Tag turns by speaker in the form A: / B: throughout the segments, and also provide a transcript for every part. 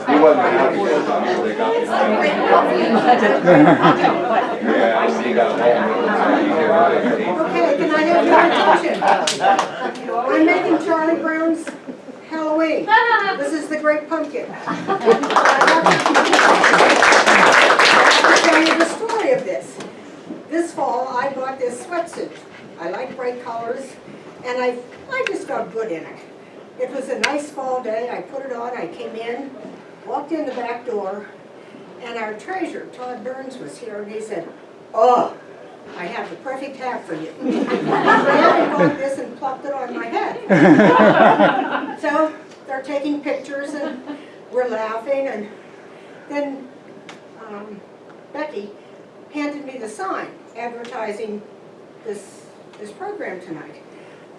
A: He wasn't happy with us. Yeah, he got home.
B: Okay, can I have your attention? I'm making Charlie Brown's Halloween. This is the Great Pumpkin. I have to tell you the story of this. This fall, I bought this sweatsuit. I like bright colors, and I just felt good in it. It was a nice fall day. I put it on. I came in, walked in the back door, and our treasurer, Todd Burns, was here, and he said, "Oh, I have the perfect hat for you." I bought this and plopped it on my head. So they're taking pictures, and we're laughing, and then Becky handed me the sign advertising this program tonight.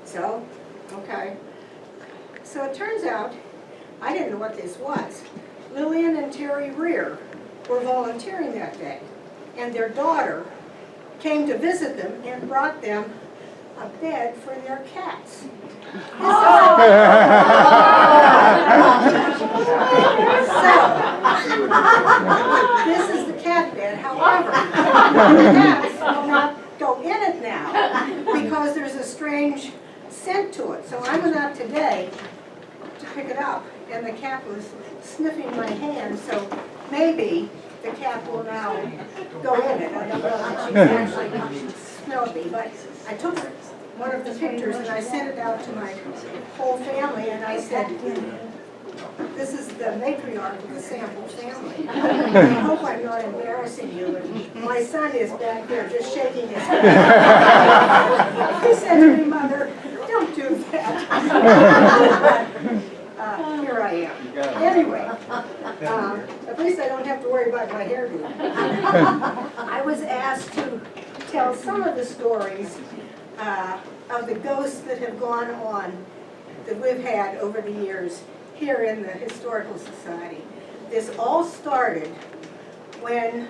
B: So, okay. So it turns out, I didn't know what this was. Lillian and Terry Rear were volunteering that day, and their daughter came to visit them and brought them a bed for their cats. This is the cat bed. However, the cats will not go in it now because there's a strange scent to it. So I went out today to pick it up, and the cat was sniffing my hand, so maybe the cat will now go in it. I don't know that she's actually smelled me, but I took one of the pictures and I sent it out to my whole family, and I said, "This is the matriarch of the Sample family. I hope I'm not embarrassing you." And my son is back there just shaking his head. He said to me, "Mother, don't do that." Here I am. Anyway, at least I don't have to worry about my hairdo. I was asked to tell some of the stories of the ghosts that have gone on that we've had over the years here in the Historical Society. This all started when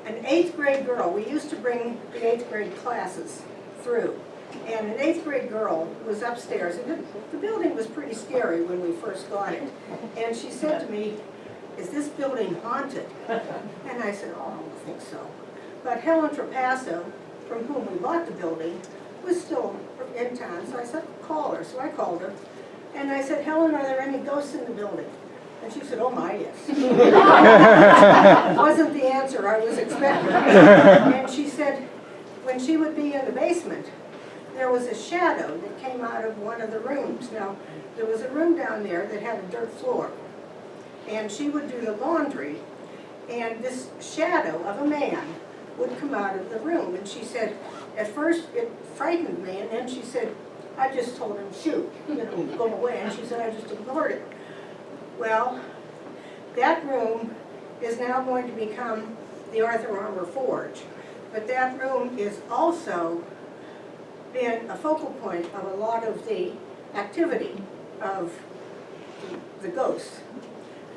B: an 8th grade girl, we used to bring the 8th grade classes through, and an 8th grade girl was upstairs, and the building was pretty scary when we first got it, and she said to me, "Is this building haunted?" And I said, "Oh, I don't think so." But Helen Trapasso, from whom we bought the building, was still in town, so I said, "Call her." So I called her, and I said, "Helen, are there any ghosts in the building?" And she said, "Oh my, yes." Wasn't the answer I was expecting. And she said, when she would be in the basement, there was a shadow that came out of one of the rooms. Now, there was a room down there that had a dirt floor, and she would do the laundry, and this shadow of a man would come out of the room. And she said, at first it frightened me, and then she said, "I just told him, shoot, go away." And she said, "I just ignored it." Well, that room is now going to become the Arthur Armour Forge, but that room is also been a focal point of a lot of the activity of the ghosts.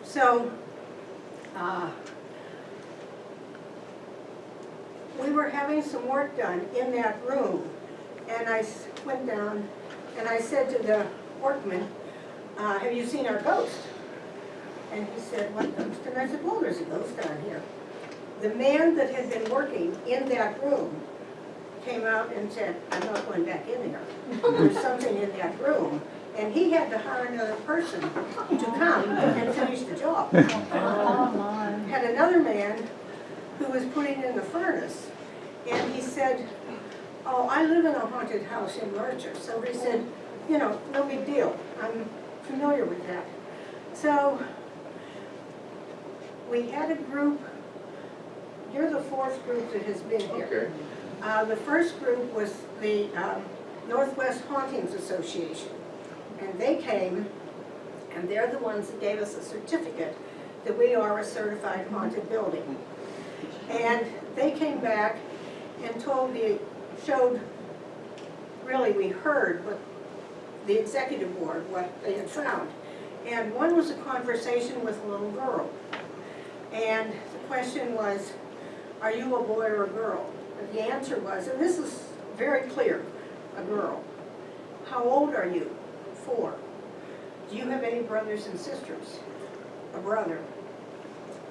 B: So, we were having some work done in that room, and I went down and I said to the workman, "Have you seen our ghost?" And he said, "What ghost?" And I said, "Well, there's a ghost down here." The man that had been working in that room came out and said, "I'm not going back in there. There's something in that room." And he had to hire another person to come and finish the job. Had another man who was putting in the furnace, and he said, "Oh, I live in a haunted house in Mercer." So he said, "No big deal. I'm familiar with that." So we had a group. You're the 4th group that has been here.
A: Okay.
B: The first group was the Northwest Hauntings Association, and they came, and they're the ones that gave us a certificate that we are a certified haunted building. And they came back and showed, really we heard what the executive board, what they had found. And one was a conversation with a little girl. And the question was, "Are you a boy or a girl?" And the answer was, and this is very clear, a girl. "How old are you?" 4. "Do you have any brothers and sisters?" a brother.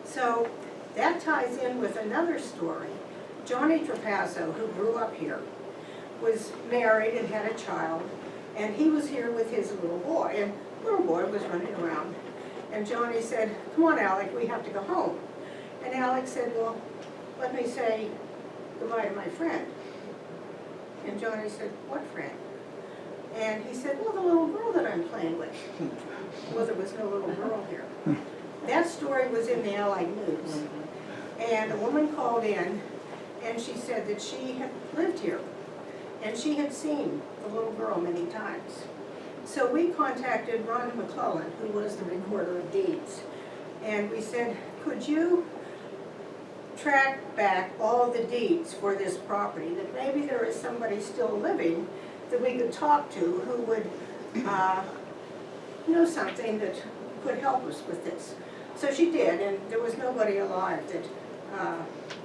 B: So that ties in with another story. Johnny Trapasso, who grew up here, was married and had a child, and he was here with his little boy, and little boy was running around. And Johnny said, "Come on, Alec, we have to go home." And Alec said, "Well, let me say goodbye to my friend." And Johnny said, "What friend?" And he said, "Well, the little girl that I'm playing with." Well, there was no little girl here. That story was in the Allied News. And a woman called in, and she said that she had lived here, and she had seen the little girl many times. So we contacted Rhonda McClellan, who was the recorder of deeds, and we said, "Could you track back all the deeds for this property, that maybe there is somebody still living that we could talk to who would know something that could help us with this?" So she did, and there was nobody alive that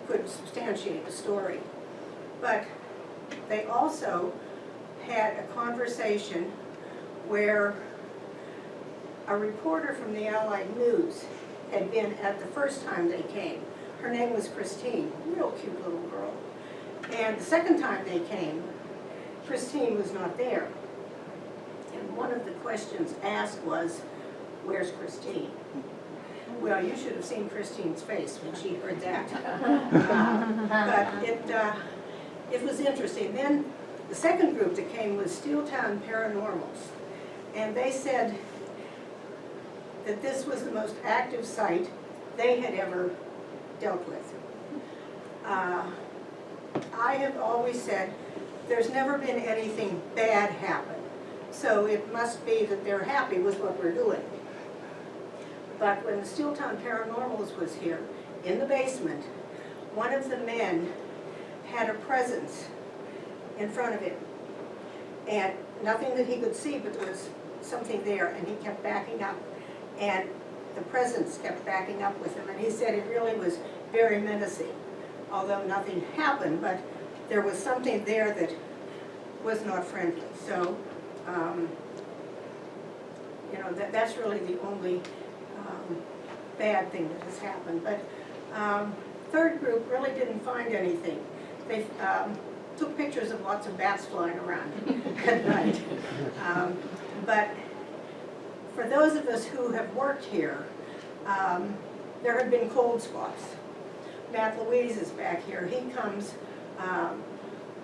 B: could substantiate the story. But they also had a conversation where a reporter from the Allied News had been at the first time they came. Her name was Christine, real cute little girl. And the second time they came, Christine was not there. And one of the questions asked was, "Where's Christine?" Well, you should have seen Christine's face when she heard that. But it was interesting. Then the second group that came was Steeltown Paranormals. And they said that this was the most active site they had ever dealt with. I have always said there's never been anything bad happen, so it must be that they're happy with what we're doing. But when the Steeltown Paranormals was here, in the basement, one of the men had a presence in front of him. And nothing that he could see, but there was something there, and he kept backing up. And the presence kept backing up with him, and he said it really was very menacing. Although nothing happened, but there was something there that was not friendly. So, that's really the only bad thing that has happened. But third group really didn't find anything. They took pictures of lots of bats flying around at night. But for those of us who have worked here, there have been cold spots. Matt Louise is back here. He comes,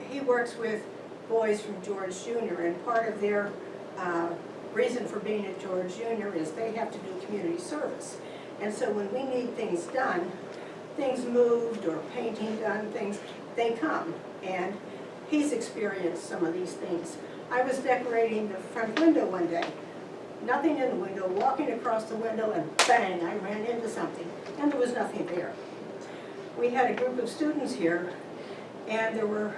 B: he works with boys from George Junior, and part of their reason for being at George Junior is they have to do community service. And so when we need things done, things moved or painting done, they come. And he's experienced some of these things. I was decorating the front window one day. Nothing in the window, walking across the window, and bang, I ran into something, and there was nothing there. We had a group of students here, and there were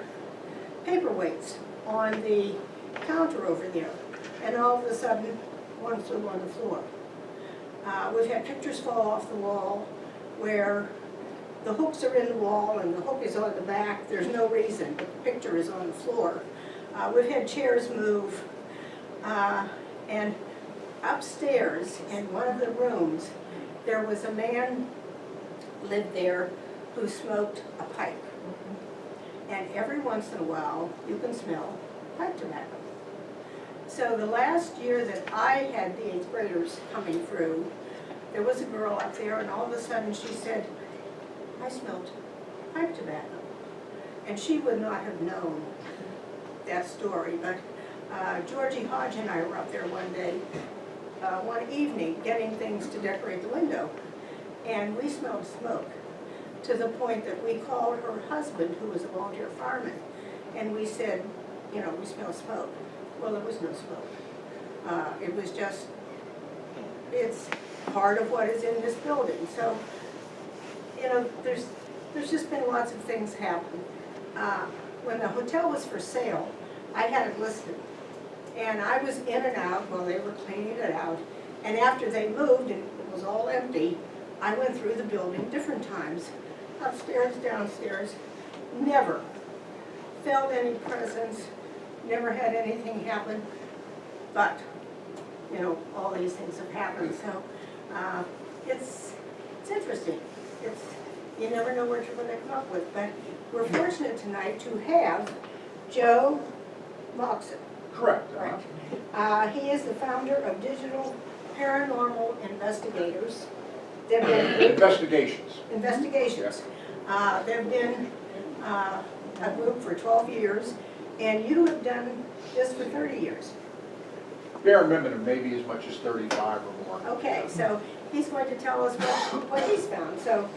B: paperweights on the counter over there, and all of a sudden, one flew on the floor. We've had pictures fall off the wall where the hooks are in the wall and the hook is on the back. There's no reason, but the picture is on the floor. We've had chairs move, and upstairs in one of the rooms, there was a man lived there who smoked a pipe. And every once in a while, you can smell pipe tobacco. So the last year that I had the 8th graders coming through, there was a girl up there, and all of a sudden she said, "I smelled pipe tobacco." And she would not have known that story, but Georgie Hodge and I were up there one day, one evening, getting things to decorate the window, and we smelled smoke, to the point that we called her husband, who was a volunteer fireman, and we said, we smell smoke. Well, there was no smoke. It was just, it's part of what is in this building. So, there's just been lots of things happen. When the hotel was for sale, I had it listed. And I was in and out while they were cleaning it out. And after they moved and it was all empty, I went through the building different times, upstairs, downstairs, never felt any presence, never had anything happen, but, all these things have happened. So it's interesting. You never know what you're going to come up with, but we're fortunate tonight to have Joe Moczan.
C: Correct.
B: Right. He is the founder of Digital Paranormal Investigators. They've been
C: Investigations.
B: investigations. They've been a group for 12 years, and you have done this for 30 years.
C: Bare minimum, maybe as much as 35 or more.
B: Okay, so he's going to tell us what he's found. So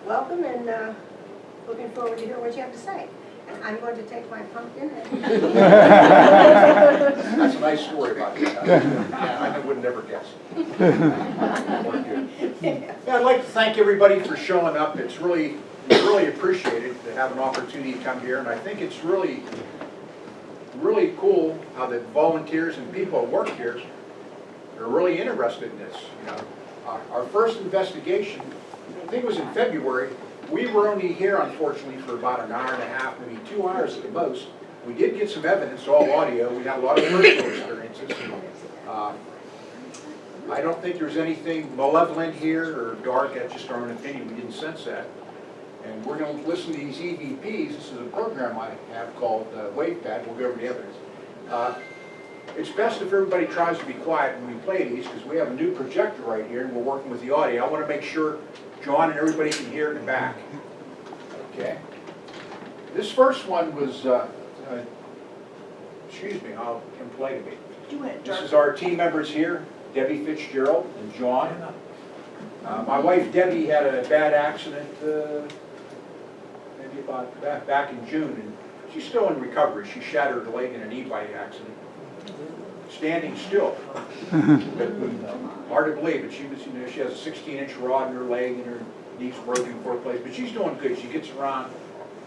B: welcome, and looking forward to hear what you have to say. And I'm going to take my pumpkin and...
C: That's a nice story about that. Yeah, I would never guess. Yeah, I'd like to thank everybody for showing up. It's really appreciated to have an opportunity to come here, and I think it's really cool how the volunteers and people who work here are really interested in this. You know, our first investigation, I think it was in February. We were only here, unfortunately, for about an hour and a half, maybe 2 hours at the most. We did get some evidence, all audio. We had a lot of personal experiences. I don't think there's anything malevolent here or dark. That's just our own opinion. We didn't sense that. And we're going to listen to these EVPs. This is a program I have called WavePad. We'll go over the evidence. It's best if everybody tries to be quiet when we play these, because we have a new projector right here, and we're working with the audio. I want to make sure John and everybody can hear in the back. Okay. This first one was, excuse me, I'll play to me. This is our team members here, Debbie Fitzgerald and John. My wife Debbie had a bad accident maybe about back in June, and she's still in recovery. She shattered her leg in an e-bike accident, standing still. Hard to believe, but she was, she has a 16-inch rod in her leg and her knee's broken in 4 places. But she's doing good. She gets around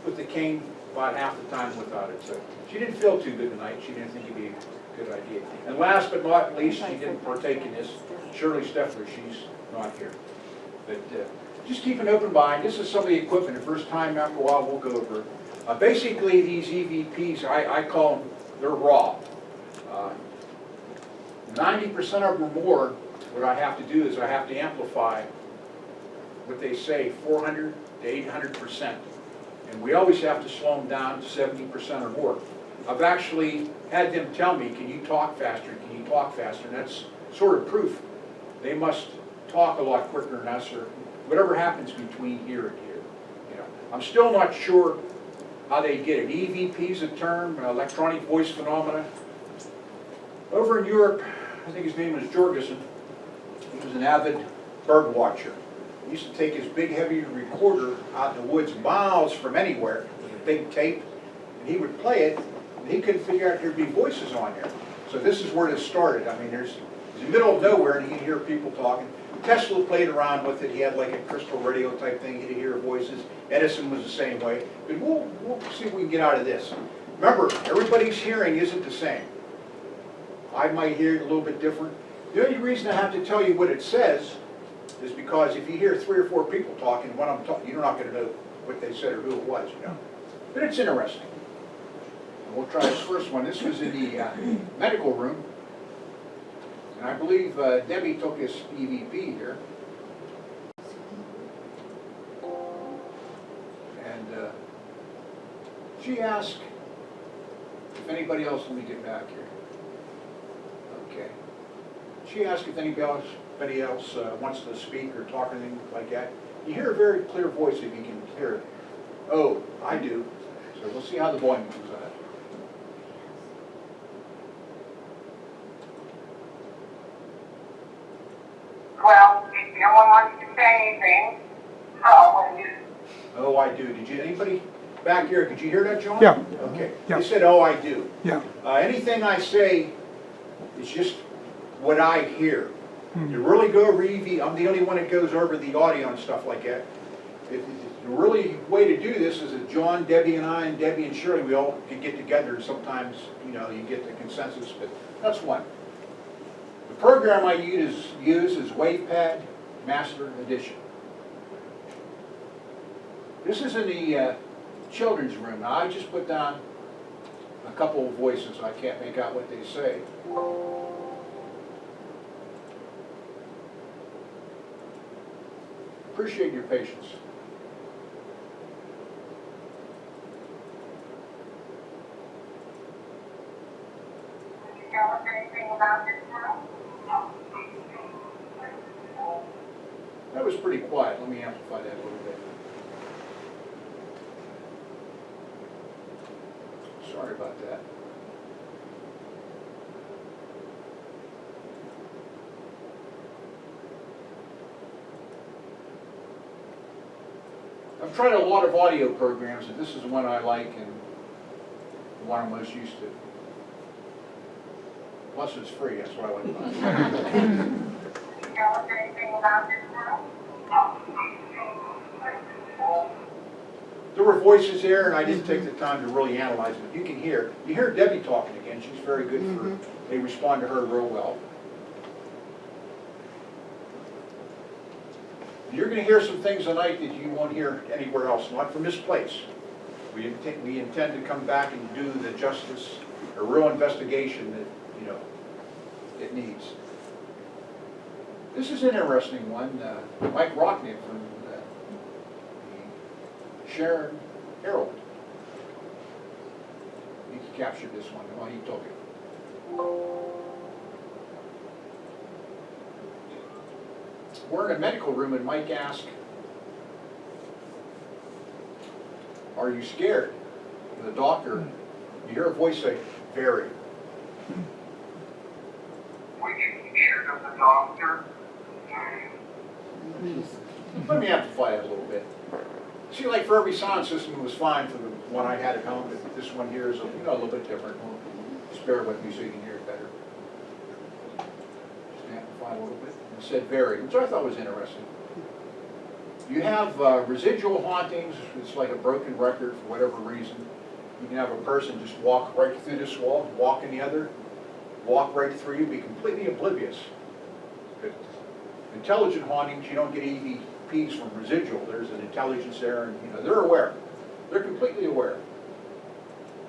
C: with the cane about half the time without it. So she didn't feel too good tonight. She didn't think it'd be a good idea. And last but not least, she didn't partake in this. Shirley Steffler, she's not here. But just keep an open mind. This is some of the equipment. The first time after a while we'll go over it. Basically, these EVPs, I call them, they're raw. 90% of them or more, what I have to do is I have to amplify what they say, 400 to 800%. And we always have to slow them down to 70% or more. I've actually had them tell me, can you talk faster? Can you talk faster? And that's sort of proof. They must talk a lot quicker than us, or whatever happens between here and here. You know, I'm still not sure how they get it. EVP is a term, electronic voice phenomena. Over in Europe, I think his name was Jorgensen. He was an avid bird watcher. He used to take his big heavy recorder out in the woods miles from anywhere with a big tape, and he would play it, and he couldn't figure out there'd be voices on there. So this is where this started. I mean, it's the middle of nowhere, and you can hear people talking. Tesla played around with it. He had like a crystal radio type thing. He could hear voices. Edison was the same way. But we'll see if we can get out of this. Remember, everybody's hearing isn't the same. I might hear it a little bit different. The only reason I have to tell you what it says is because if you hear 3 or 4 people talking, when I'm talking, you're not going to know what they said or who it was, you know. But it's interesting. And we'll try this first one. This was in the medical room. And I believe Debbie took this EVP here. And she asked if anybody else, let me get back here. Okay. She asked if anybody else wants to speak or talk or anything like that. You hear a very clear voice if you can hear it. Oh, I do. So we'll see how the volume comes out.
D: Well, if no one wants to say anything, what do you?
C: Oh, I do. Did you, anybody back here, could you hear that, John?
E: Yeah.
C: Okay.
E: Yeah.
C: They said, oh, I do.
E: Yeah.
C: Anything I say is just what I hear. To really go over EV, I'm the only one that goes over the audio and stuff like that. The really way to do this is that John, Debbie, and I, and Debbie and Shirley, we all could get together. Sometimes, you know, you get the consensus, but that's one. The program I use is WavePad Master Edition. This is in the children's room. Now, I just put down a couple of voices. I can't make out what they say. appreciate your patience.
D: Can you tell us anything about this now?
C: That was pretty quiet. Let me amplify that a little bit. Sorry about that. I've tried a lot of audio programs, and this is the one I like and the one I'm most used to. Plus, it's free. That's what I like about it.
D: Can you tell us anything about this now?
C: There were voices there, and I didn't take the time to really analyze it. You can hear. You hear Debbie talking again. She's very good for. They respond to her real well. You're going to hear some things tonight that you won't hear anywhere else, not from this place. We intend to come back and do the justice, a real investigation that, you know, it needs. This is an interesting one. Mike Rocknick from the Sharon Herald. He captured this one while he took it. We're in a medical room and Mike asked, "Are you scared?" And the doctor, you hear a voice say, "Very."
D: Were you scared of the doctor?
C: Let me amplify that a little bit. See, like for every sound system, it was fine for the one I had at home, but this one here is a little bit different. Just bear with me so you can hear it better. Just amplify a little bit. It said very, which I thought was interesting. You have residual hauntings. It's like a broken record for whatever reason. You can have a person just walk right through this wall, walk in the other, walk right through you, be completely oblivious. But intelligent hauntings, you don't get EVPs from residual. There's an intelligence there, and they're aware. They're completely aware.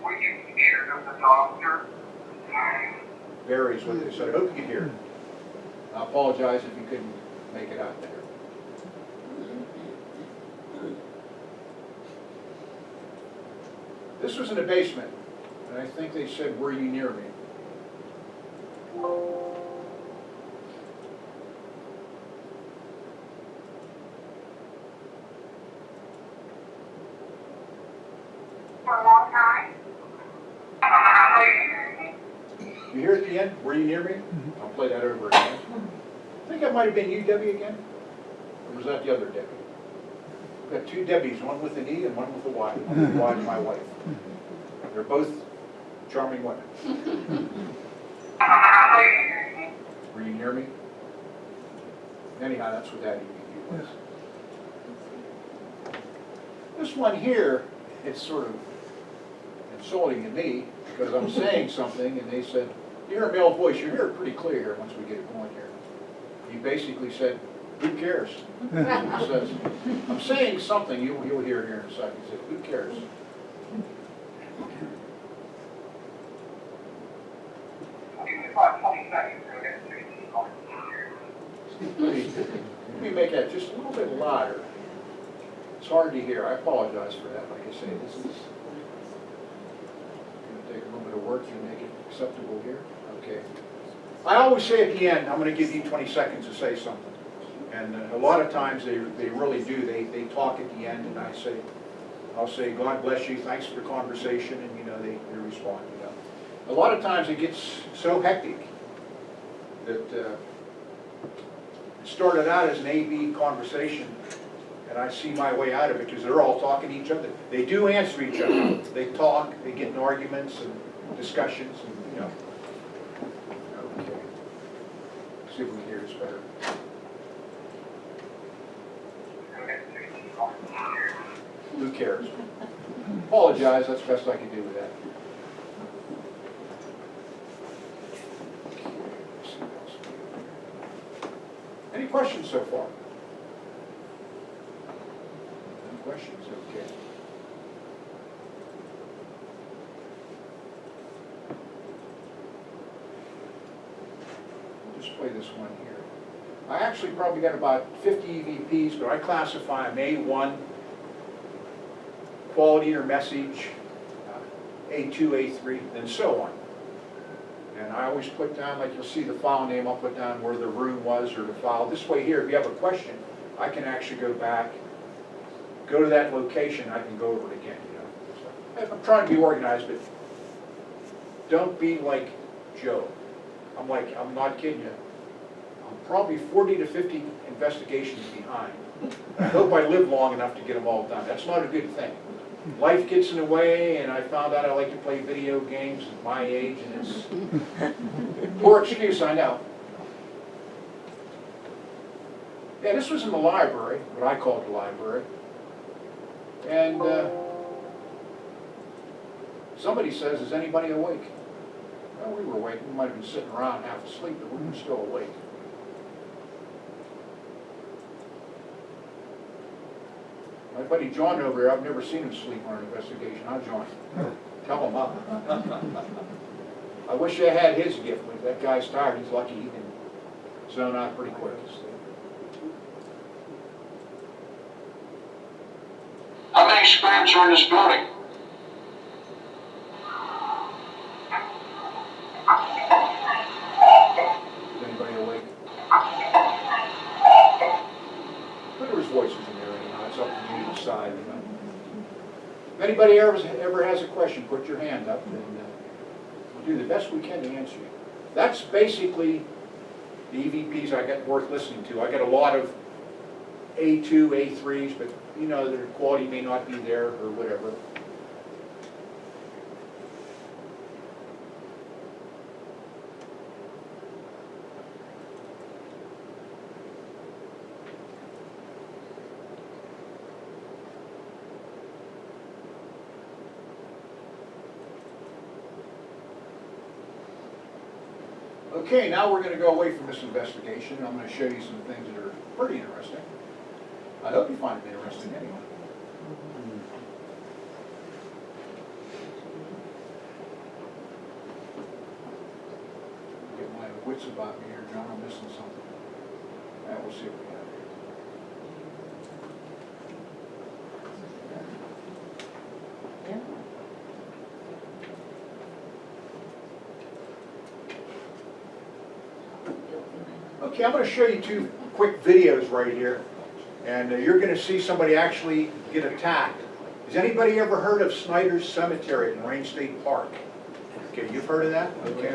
D: Were you scared of the doctor?
C: Varies what they said. I hope you can hear it. I apologize if you couldn't make it out there. This was in a basement, and I think they said, "Were you near me?"
D: For a long time?
C: You hear at the end, "Were you near me?" I'll play that over again. I think that might have been you, Debbie, again? Or was that the other Debbie? We've got two Debbies, one with an E and one with a Y. One with a Y is my wife. They're both charming women. Were you near me? Anyhow, that's what that EVP was. This one here, it's sort of insulting to me because I'm saying something and they said, "You hear a male voice, you hear it pretty clear here once we get it going here." He basically said, "Who cares?" That's what he says. I'm saying something, you'll hear here in a second. He said, "Who cares?"
D: About 20 seconds.
C: Let me make that just a little bit louder. It's hard to hear. I apologize for that. Like I say, this is going to take a little bit of work to make it acceptable here. Okay. I always say at the end, I'm going to give you 20 seconds to say something. And a lot of times they really do. They talk at the end, and I'll say, "God bless you, thanks for the conversation," and they respond. A lot of times it gets so hectic that it started out as an A-B conversation, and I see my way out of it because they're all talking to each other. They do answer each other. They talk, they get in arguments and discussions, and Okay. See if we can hear this better. Who cares? Apologize, that's the best I can do with that. Any questions so far? Any questions? Okay. I'll just play this one here. I actually probably got about 50 EVPs, but I classify them A1, quality or message, A2, A3, and so on. And I always put down, like you'll see the file name, I'll put down where the room was or the file. This way here, if you have a question, I can actually go back, go to that location, I can go over it again, you know. So, I'm trying to be organized, but don't be like Joe. I'm not kidding you. I'm probably 40 to 50 investigations behind. I hope I live long enough to get them all done. That's not a good thing. Life gets in the way, and I found out I like to play video games at my age, and it's poor excuse, I know. Yeah, this was in the library, what I call the library. And somebody says, is anybody awake? Well, we were awake. We might have been sitting around half asleep, but we were still awake. My buddy John over here, I've never seen him sleep on an investigation. Huh, John? Tell him up. I wish I had his gift. When that guy's tired, he's lucky he can zone out pretty quick.
E: How many spirits are in this building?
C: Is anybody awake? But there was voices in there anyhow. It's up to you to decide. You know. If anybody ever has a question, put your hand up, and we'll do the best we can to answer you. That's basically the EVPs I got worth listening to. I got a lot of A2, A3s, but you know, their quality may not be there or whatever. Okay, now we're going to go away from this investigation. I'm going to show you some things that are pretty interesting. I hope you find it interesting anyway. Get my wits about me here, John. I'm missing something. Now we'll see what we have here. Okay, I'm going to show you two quick videos right here. And you're going to see somebody actually get attacked. Has anybody ever heard of Snyder's Cemetery in Rain State Park? Okay, you've heard of that? Okay.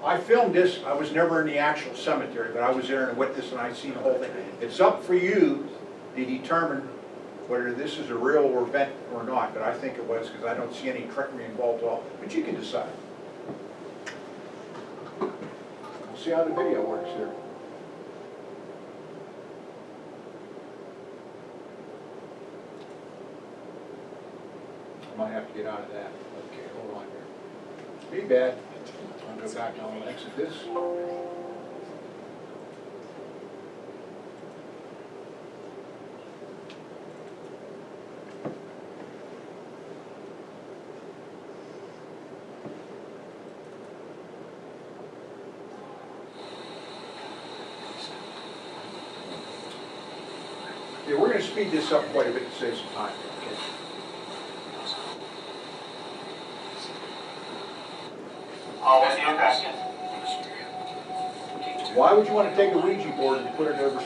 C: I filmed this. I was never in the actual cemetery, but I was there and witnessed, and I seen the whole thing. It's up for you to determine whether this is a real event or not, but I think it was because I don't see any trickery involved at all. But you can decide. We'll see how the video works here. I might have to get out of that. Okay, hold on here. Be bad. I'll go back and I'll exit this. Yeah, we're going to speed this up quite a bit to save some time. Okay.
E: Oh, is he okay?
C: Why would you want to take a Ouija board and put it over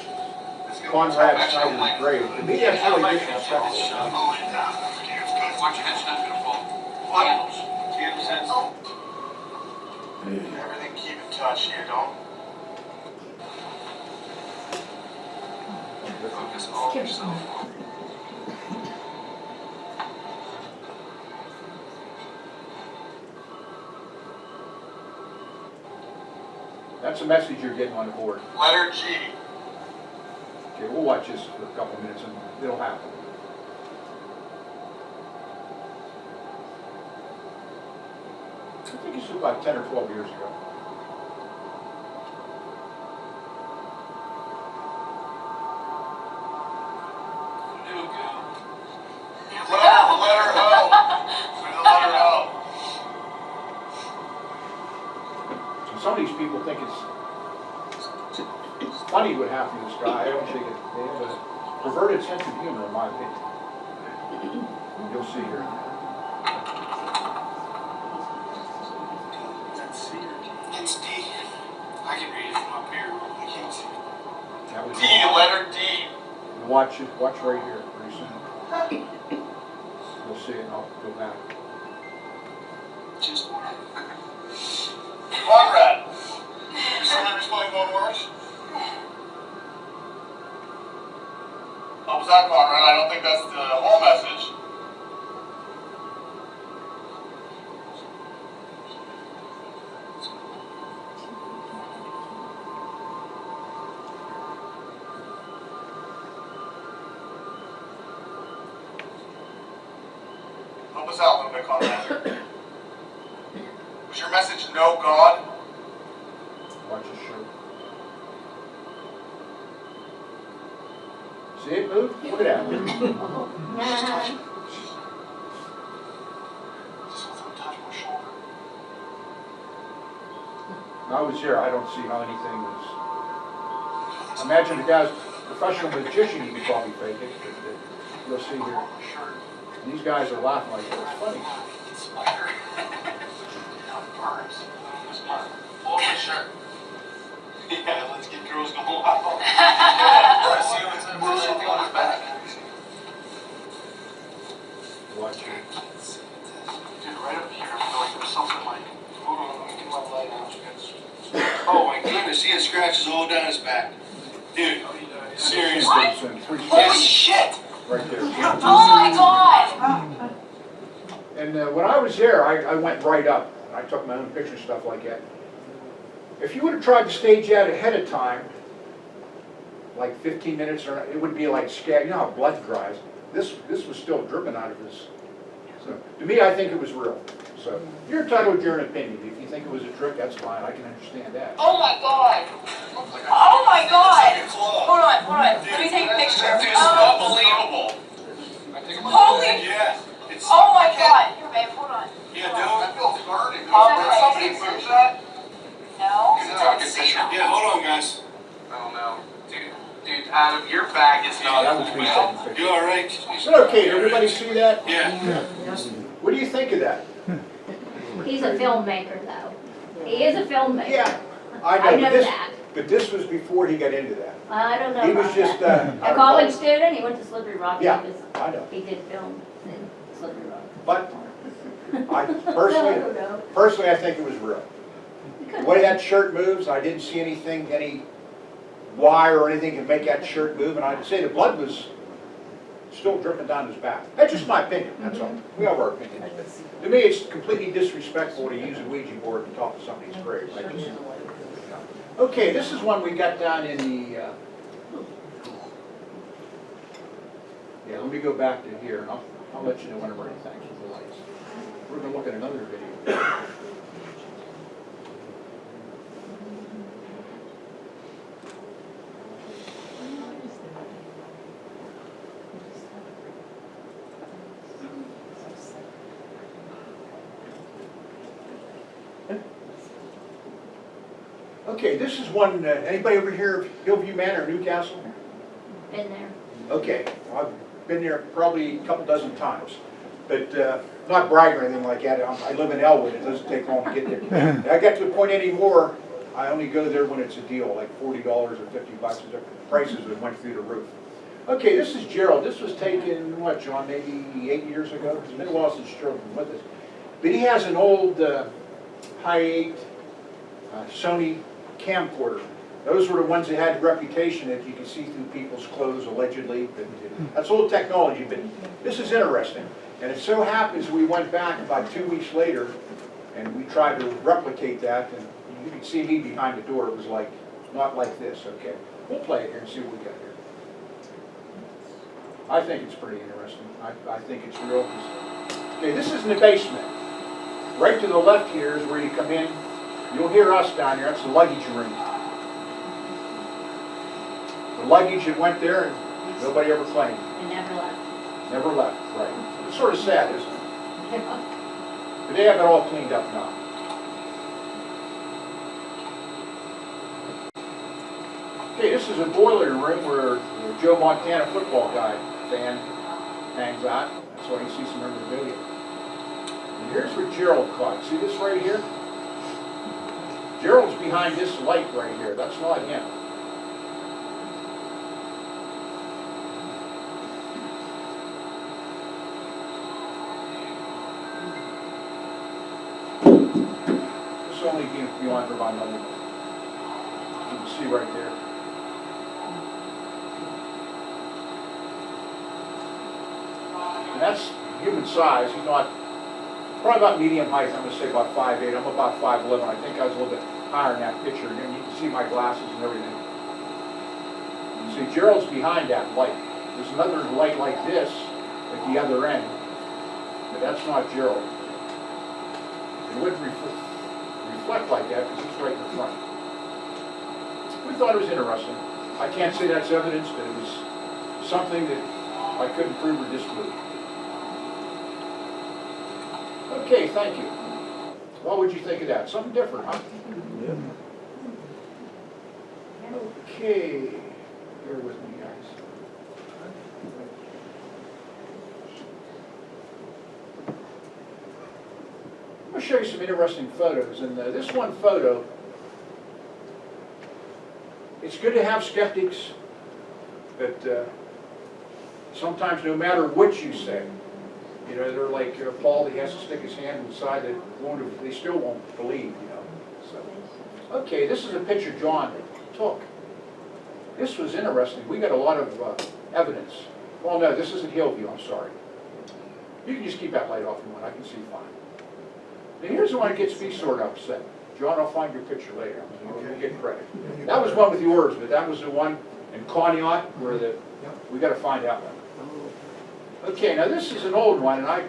C: Conrad Snyder's grave? To me, that's really disrespectful.
E: Watch your head, it's not gonna fall. Candles. Candles. Everything keep in touch here, don't. Focus all yourself.
C: That's a message you're getting on the board.
E: Letter G.
C: Okay, we'll watch this for a couple minutes and it'll happen. I think this was about 10 or 12 years ago.
E: Letter O. With the letter O.
C: So some of these people people think it's funny what happened to this guy. I don't think it, they have a perverted sense of humor, in my opinion. You'll see here.
E: It's D. I can read it from up here. I can't see it.
C: That was
E: D, letter D.
C: watch it. Watch right here. Pretty soon. You'll see it. And I'll go back.
E: Just Conrad. You still have your spelling going worse? Oh, was that Conrad? I don't think that's the whole message. Help us out a little bit, Conrad. Was your message no God?
C: Watch his shirt. See it move? Look at that.
E: Just don't touch my shoulder.
C: When I was here, I don't see how anything was. Imagine the guy's a professional magician, he could probably fake it. But you'll see here. And these guys are laughing like, it's funny.
E: Spider. Now it burns. It's burn. Pull up my shirt. Yeah, let's get girls going wild. I see what's in on his back.
C: Watch it.
E: Dude, right up here, I feel like there's something like, hold on, let me get my light out. Oh my goodness, he has scratches all down his back. Dude, seriously.
C: Three
E: Holy
C: steps
E: shit!
C: right there.
D: Oh my God!
C: And when I was there, I went right up. I took my own picture, stuff like that. If you would have tried to stage that ahead of time, like 15 minutes, or it would be like scab. You know how blood dries. This was still dripping out of his. So to me, I think it was real. So you're entitled to your own opinion. If you think it was a trick, that's fine. I can understand that.
D: Oh my God! Oh my God! Hold on. Let me take a picture.
E: Dude, it's unbelievable.
D: Holy!
E: Yeah. It's,
D: Oh my God! Here, babe, hold on.
E: yeah, dude. I feel burning.
D: Somebody
E: move that?
D: No?
E: Yeah, hold on, guys. Oh no. Dude, out of your bag is not.
C: That was me taking the picture.
E: You all right?
C: Is it okay? Did everybody see that?
E: Yeah.
C: What do you think of that?
F: He's a filmmaker, though. He is a filmmaker.
C: Yeah, I
F: I
C: know.
F: know
C: But
F: that.
C: this was before he got into that.
F: I don't know
C: He was
F: about
C: just.
F: that. A college student, he went to Slippery Rock.
C: Yeah,
F: He was-
C: I know.
F: He did film in Slippery Rock.
C: But I
F: I don't know.
C: personally, I think it was real.
F: He
C: The
F: could've
C: way
F: been.
C: that shirt moves, I didn't see anything, any wire or anything to make that shirt move, and I'd say the blood was still dripping down his back. That's just my opinion, that's all. We have our opinions. To me, it's completely disrespectful to use a Ouija board and talk to somebody's grave. Okay, this is one we got down in the, yeah, let me go back to here, and I'll let you know when I'm ready. Thanks for the lights. We're gonna look at another video. Okay, this is one, anybody over here of Hillview Manor, Newcastle?
F: Been there.
C: Okay, I've been there probably a couple dozen times, but not bragging or anything like that. I live in Elwood, it doesn't take long to get there. And I got to the point anymore, I only go there when it's a deal, like $40 or $50. The prices that went through the roof. Okay, this is Gerald. This was taken, what, John, maybe 8 years ago? It's been a while since Gerald's been with us. But he has an old Hi-8 Sony camcorder. Those were the ones that had the reputation that you could see through people's clothes, allegedly. But that's old technology, but this is interesting. And it so happens we went back about 2 weeks later, and we tried to replicate that, and you could see me behind the door. It was like, not like this, okay. We'll play it here and see what we got here. I think it's pretty interesting. I think it's real. Okay, this is in the basement. Right to the left here is where you come in. You'll hear us down there. That's the luggage room. The luggage that went there, and nobody ever claimed.
F: And never left.
C: Never left, right. It's sort of sad, isn't it? But they have it all cleaned up now. Okay, this is a boiler room where the Joe Montana football guy fan hangs out. That's why you see some memorabilia. And here's where Gerald caught. See this right here? Gerald's behind this light right here. That's not him. This will only be on for about another minute. You can see right there. And that's human size. He's not, probably about medium height. I'm going to say about 5'8". I'm about 5'11". I think I was a little bit higher in that picture. And you can see my glasses and everything. You see, Gerald's behind that light. There's another light like this at the other end, but that's not Gerald. It wouldn't reflect like that because he's right in the front. We thought it was interesting. I can't say that's evidence, but it was something that I couldn't prove or disprove. Okay, thank you. What would you think of that? Something different, huh?
G: Yeah.
C: Okay, bear with me, guys. I'm going to show you some interesting photos. And this one photo, it's good to have skeptics, but sometimes no matter what you say, you know, they're like Paul, he has to stick his hand inside the wound, they still won't believe, you know. So, okay, this is a picture John took. This was interesting. We got a lot of evidence. Well, no, this isn't Hillview, I'm sorry. You can just keep that light off if you want, I can see fine. Now here's the one that gets me sort of upset. John, I'll find your picture later. You'll get credit. That was one with yours, but that was the one in Conneaut where we got to find out one. Okay, now this is an old one, and I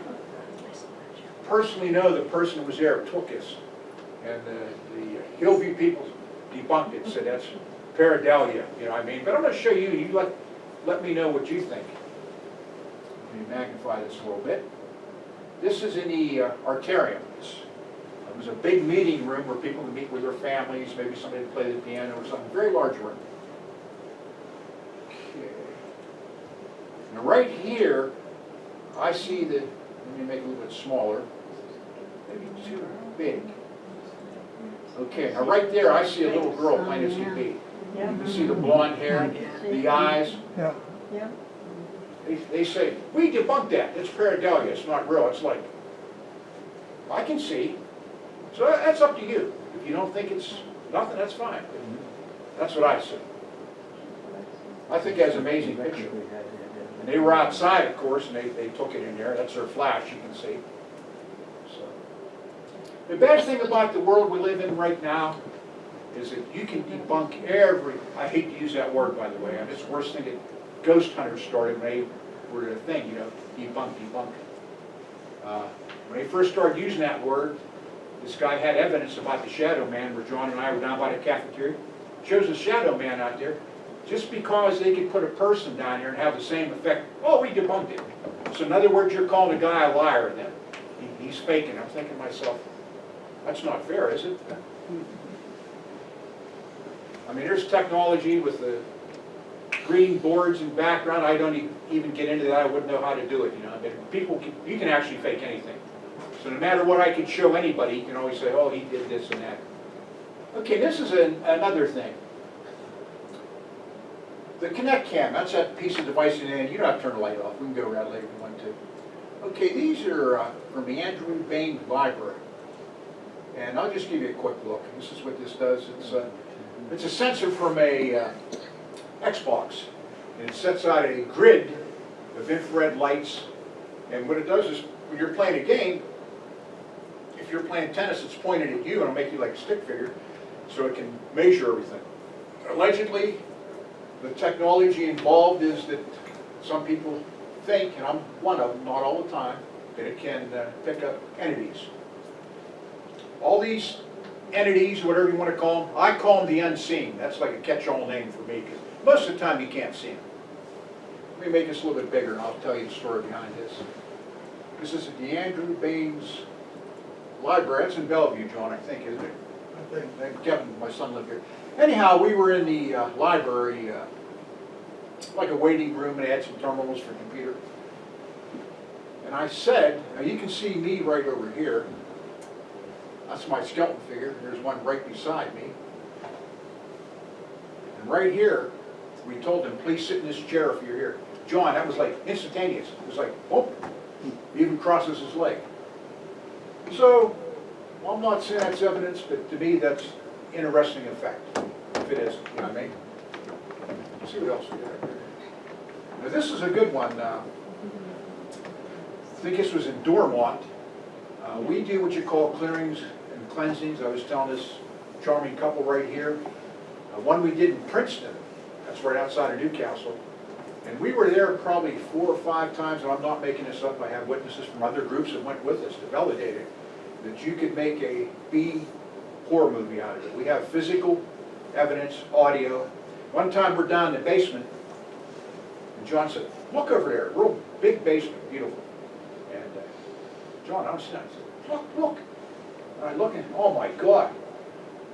C: personally know the person that was there took this. And the Hillview people debunked it, said that's pareidolia, you know what I mean? But I'm going to show you, you let me know what you think. Let me magnify this a little bit. This is in the Artarium. It was a big meeting room where people could meet with their families, maybe somebody to play the piano or something. Very large room. Okay. Now right here, I see the, let me make it a little bit smaller, maybe too big. Okay, now right there I see a little girl playing a CB. You see the blonde hair, the eyes.
G: Yeah.
C: They say, we debunked that, it's pareidolia, it's not real. It's like, I can see. So that's up to you. If you don't think it's nothing, that's fine. That's what I say. I think that's an amazing picture. And they were outside, of course, and they took it in there. That's their flash, you can see. So, the bad thing about the world we live in right now is that you can debunk every, I hate to use that word, by the way. I mean, it's the worst thing that ghost hunters started when they were a thing, you know, debunk. When they first started using that word, this guy had evidence about the shadow man where John and I were down by the cafeteria. Shows a shadow man out there. Just because they could put a person down here and have the same effect, oh, we debunked it. So in other words, you're calling a guy a liar then. He's faking. I'm thinking to myself, that's not fair, is it? I mean, there's technology with the green boards and background. I don't even get into that. I wouldn't know how to do it, you know. I mean, you can actually fake anything. So no matter what I can show anybody, you can always say, oh, he did this and that. Okay, this is another thing. The Connect Cam, that's that piece of device in the end. You don't have to turn the light off. We can go around later if you want to. Okay, these are from the Andrew Bain Library. And I'll just give you a quick look. This is what this does. It's a sensor from a Xbox. And it sets out a grid of infrared lights. And what it does is, when you're playing a game, if you're playing tennis, it's pointed at you, and it'll make you like a stick figure, so it can measure everything. Allegedly, the technology involved is that some people think, and I'm one of them, not all the time, that it can pick up entities. All these entities, whatever you want to call them, I call them the unseen. That's like a catch-all name for me, because most of the time you can't see them. Let me make this a little bit bigger, and I'll tell you the story behind this. This is at the Andrew Bain's Library. It's in Bellevue, John, I think, isn't it? And Kevin, my son, lived here. Anyhow, we were in the library, like a waiting room, and they had some terminals for computer. And I said, now you can see me right over here. That's my skeleton figure. There's one right beside me. And right here, we told him, please sit in this chair if you're here. John, that was like instantaneous. It was like, oh, he even crosses his leg. So, well, I'm not saying that's evidence, but to me, that's interesting effect, if it is, you know what I mean? Let's see what else we got here. Now, this is a good one. I think this was in Dormont. We do what you call clearings and cleansings. I was telling this charming couple right here. One we did in Princeton. That's right outside of Newcastle. And we were there probably 4 or 5 times, and I'm not making this up. I have witnesses from other groups that went with us to validate it, that you could make a B horror movie out of it. We have physical evidence, audio. One time we're down in the basement, and John said, look over there, real big basement, beautiful. And John, I don't see that. I said, look, look. And I look and, oh my God.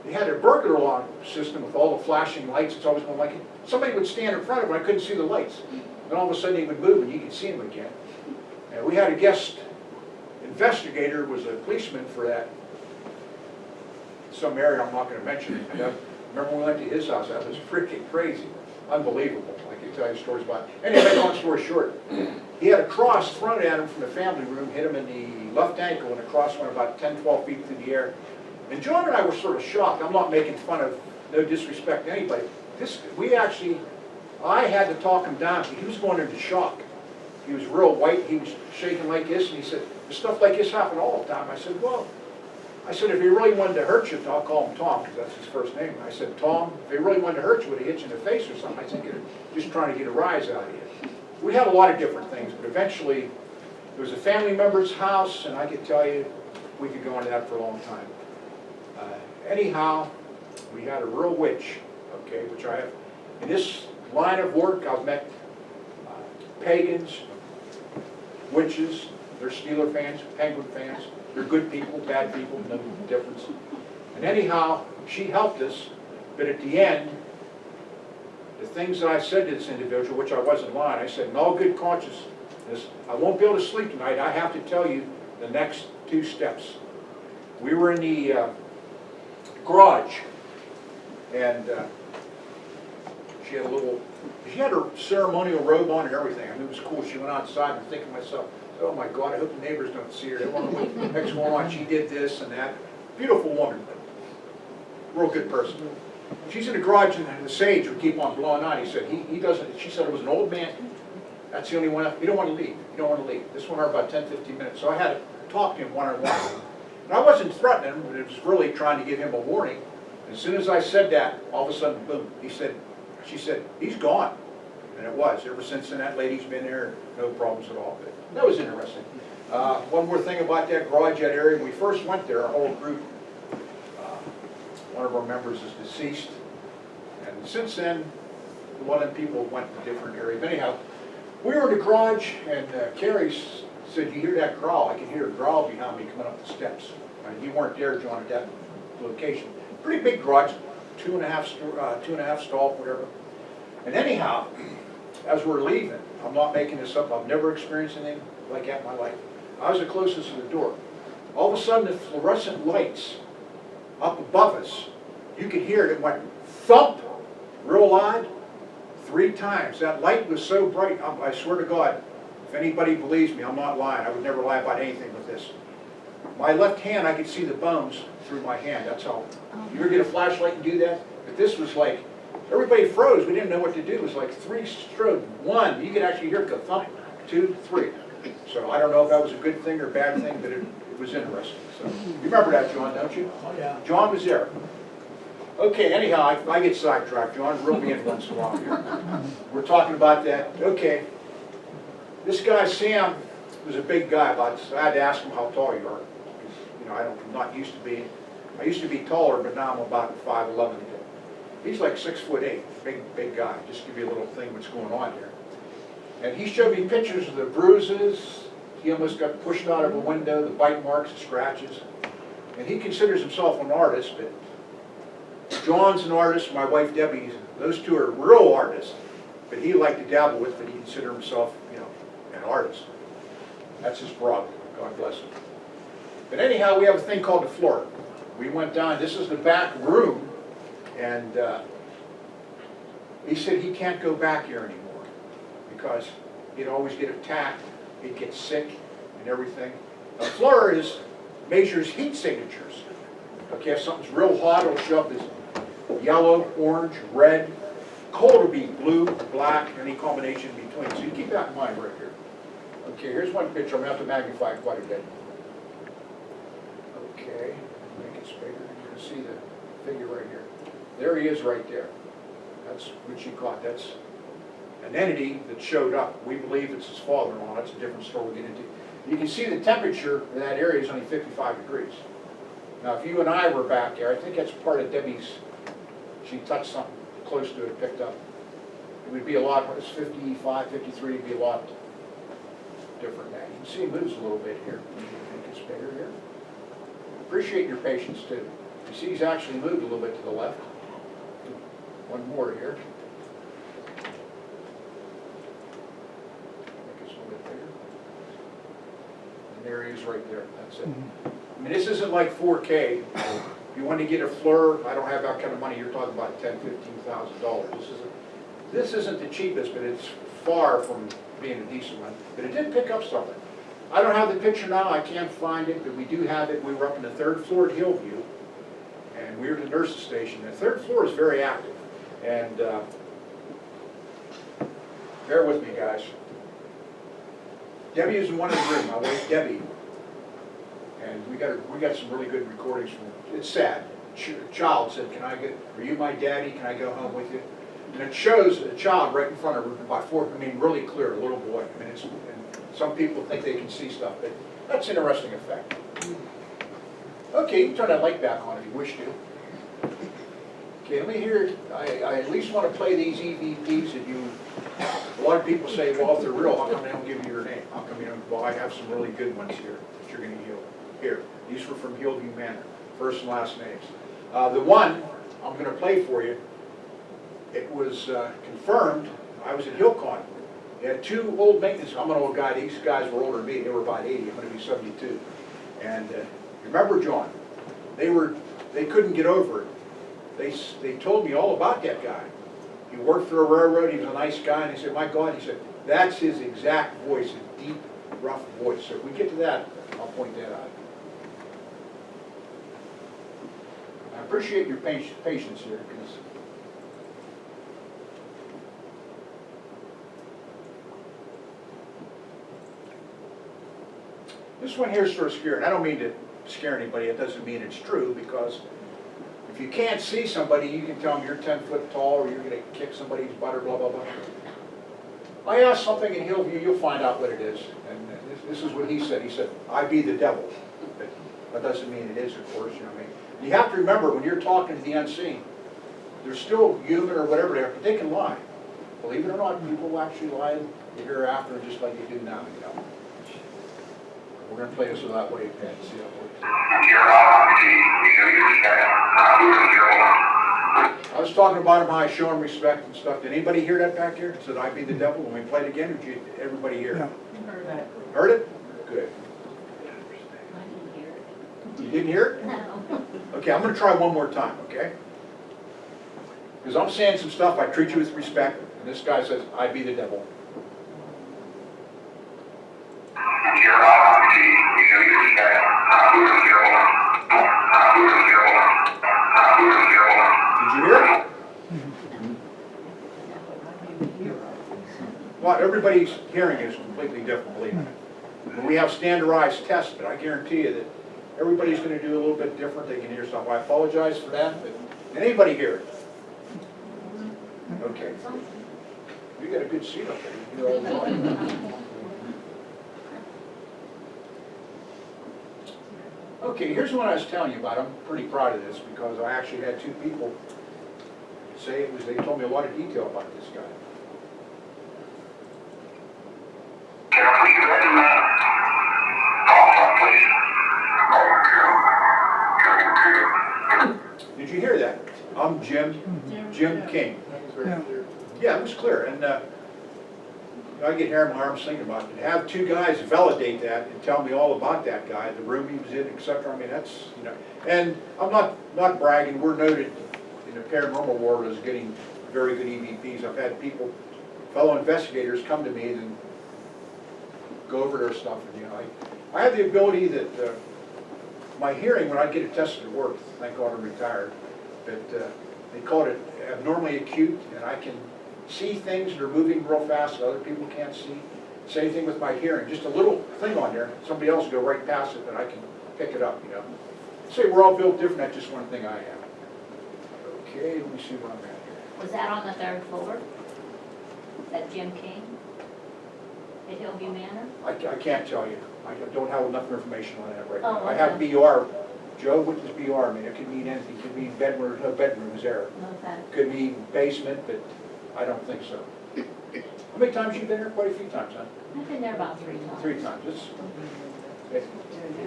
C: They had a burglar alarm system with all the flashing lights. It's always going like it. Somebody would stand in front of it, I couldn't see the lights. Then all of a sudden he would move and you could see him again. And we had a guest investigator, was a policeman for that, some area I'm not going to mention. Remember when we went to his house, that was freaking crazy. Unbelievable. I can tell you stories about it. Anyway, long story short, he had a cross thrown at him from the family room, hit him in the left ankle, and the cross went about 10, 12 feet through the air. And John and I were sort of shocked. I'm not making fun of, no disrespect to anybody. I had to talk him down. He was going into shock. He was real white. He was shaking like this, and he said, stuff like this happened all the time. I said, well, if he really wanted to hurt you, I'll call him Tom, because that's his first name. I said, Tom, if he really wanted to hurt you, would he hit you in the face or something? I think just trying to get a rise out of you. We had a lot of different things, but eventually, there was a family member's house, and I could tell you, we could go into that for a long time. Anyhow, we had a real witch, okay, which I have. In this line of work, I've met pagans, witches, they're Steeler fans, Penguin fans, they're good people, bad people, no difference. And anyhow, she helped us, but at the end, the things that I said to this individual, which I wasn't lying, I said, in all good consciousness, I won't be able to sleep tonight, I have to tell you the next 2 steps. We were in the garage, and she had her ceremonial robe on and everything. I mean, it was cool. She went outside, and I'm thinking to myself, oh my God, I hope the neighbors don't see her. They want to know what's going on. She did this and that. Beautiful woman, real good person. She's in the garage, and the sage would keep on blowing on. He said, he doesn't, she said it was an old man. That's the only one, you don't want to leave. You don't want to leave. This went on about 10, 15 minutes. So I had to talk to him one-on-one. And I wasn't threatening him, but it was really trying to give him a warning. As soon as I said that, all of a sudden, boom, she said, he's gone. And it was. Ever since then, that lady's been there, no problems at all. But that was interesting. One more thing about that garage, that area, when we first went there, our whole group, one of our members is deceased. And since then, one of the people went to different areas. But anyhow, we were in the garage, and Carrie said, you hear that growl? I can hear a growl behind me coming up the steps. You weren't there, John, at that location. Pretty big garage, 2.5 stall, whatever. And anyhow, as we're leaving, I'm not making this up, I've never experienced anything like that in my life. I was the closest to the door. All of a sudden, the fluorescent lights up above us, you could hear it went thump, real loud, 3 times. That light was so bright, I swear to God, if anybody believes me, I'm not lying. I would never lie about anything with this. My left hand, I could see the bones through my hand. That's all. You ever get a flashlight and do that? But this was like, everybody froze. We didn't know what to do. It was like 3 strokes. 1, you could actually hear it thump. 2, 3. So I don't know if that was a good thing or a bad thing, but it was interesting. So you remember that, John, don't you?
G: Oh, yeah.
C: John was there. Okay, anyhow, I get sidetracked, John. Reel me in once in a while here. We're talking about that. Okay. This guy, Sam, was a big guy. I had to ask him how tall you are. You know, I'm not used to being. I used to be taller, but now I'm about 5'11". He's like 6'8", big guy. Just to give you a little thing what's going on here. And he showed me pictures of the bruises. He almost got pushed out of a window, the bite marks, the scratches. And he considers himself an artist, but John's an artist, my wife Debbie, those two are real artists. But he liked to dabble with, but he considered himself, you know, an artist. That's his prerogative, God bless him. But anyhow, we have a thing called the floor. We went down, this is the back room, and he said he can't go back here anymore because he'd always get attacked, he'd get sick and everything. A floor measures heat signatures. Okay, if something's real hot, it'll show up as yellow, orange, red. Cold will be blue, black, any combination in between. So you keep that in mind right here. Okay, here's one picture. I'm going to have to magnify it quite a bit. Okay, make it bigger. You can see the figure right here. There he is right there. That's what she caught. That's an entity that showed up. We believe it's his father-in-law. That's a different story we'll get into. You can see the temperature in that area is only 55 degrees. Now, if you and I were back there, I think that's part of Debbie's, she touched something close to it, picked up. It would be a lot, when it's 55, 53, it'd be a lot different than that. You can see it moves a little bit here. Make it bigger here. Appreciate your patience too. You see he's actually moved a little bit to the left. One more here. Make it a little bit bigger. And there he is right there. That's it. I mean, this isn't like 4K. If you want to get a FLIR, I don't have that kind of money. You're talking about $10,000, $15,000. This isn't the cheapest, but it's far from being a decent one. But it did pick up something. I don't have the picture now. I can't find it, but we do have it. We were up on the 3rd floor at Hillview, and we were at the nurse's station. The 3rd floor is very active. And bear with me, guys. Debbie is in one of the room. My wife, Debbie. And we got some really good recordings from, it's sad. A child said, are you my daddy? Can I go home with you? And it shows a child right in front of her by 4, I mean, really clear, a little boy. I mean, and some people think they can see stuff, but that's an interesting effect. Okay, you can turn that light back on if you wish to. Okay, let me hear, I at least want to play these EVPs that you, a lot of people say, well, if they're real, how come they don't give you your name? How come you don't, well, I have some really good ones here that you're going to hear. Here, these were from Hillview Manor, first and last names. The one I'm going to play for you, it was confirmed, I was at Hillcon. They had 2 old maintenance, I'm an old guy, these guys were older than me, they were about 80, I'm going to be 72. And remember John, they couldn't get over it. They told me all about that guy. He worked for a railroad, he was a nice guy, and they said, my God, he said, that's his exact voice, a deep, rough voice. So if we get to that, I'll point that out. I appreciate your patience here, because this one here is sort of scary. I don't mean to scare anybody. It doesn't mean it's true, because if you can't see somebody, you can tell them you're 10 foot tall, or you're going to kick somebody's butt, or blah, blah, blah. I asked something in Hillview, you'll find out what it is. And this is what he said. He said, I be the devil. But that doesn't mean it is, of course, you know what I mean? You have to remember, when you're talking to the unseen, they're still human or whatever they are, but they can lie. Believe it or not, people will actually lie in the hereafter just like you do now, you know. We're going to play this without wave pad, see how it works. I was talking about him, how I show him respect and stuff. Did anybody hear that back here? Said I be the devil when we played again, or did everybody hear it?
G: Yeah.
C: Heard it? Good. You didn't hear it?
F: No.
C: Okay, I'm going to try one more time, okay? Because I'm saying some stuff, I treat you with respect, and this guy says, I be the devil. Did you hear it? Well, everybody's hearing is completely different, believe me. We have standardized tests, but I guarantee you that everybody's going to do a little bit different. They can hear something. I apologize for that, but did anybody hear it? Okay. You got a good seat up there. You can hear all the time. Okay, here's what I was telling you about. I'm pretty proud of this because I actually had 2 people say it was, they told me a lot of detail about this guy. Did you hear that? I'm Jim King. Yeah, it was clear, and I get hair in my arms thinking about it. To have two guys validate that and tell me all about that guy, the room he was in, etc. I mean, that's, you know, and I'm not bragging. We're noted in the paranormal world as getting very good EVPs. I've had people, fellow investigators, come to me and go over their stuff, and you know, I have the ability that my hearing, when I get it tested at work, thank God I'm retired, that they call it abnormally acute, and I can see things that are moving real fast that other people can't see. Same thing with my hearing, just a little thing on there, somebody else will go right past it, but I can pick it up, you know. Say we're all built different, that's just one thing I have. Okay, let me see what I'm at here.
F: Was that on the 3rd floor? That Jim King? At Hillview Manor?
C: I can't tell you. I don't have enough information on that right
F: Oh,
C: now. I
F: okay.
C: have BR. Joe, what does BR mean? It could mean anything. It could mean bedroom, no bedrooms there.
F: Okay.
C: Could mean basement, but I don't think so. How many times you been there? Quite a few times, huh?
F: I've been there about 3 times.
C: 3 times. It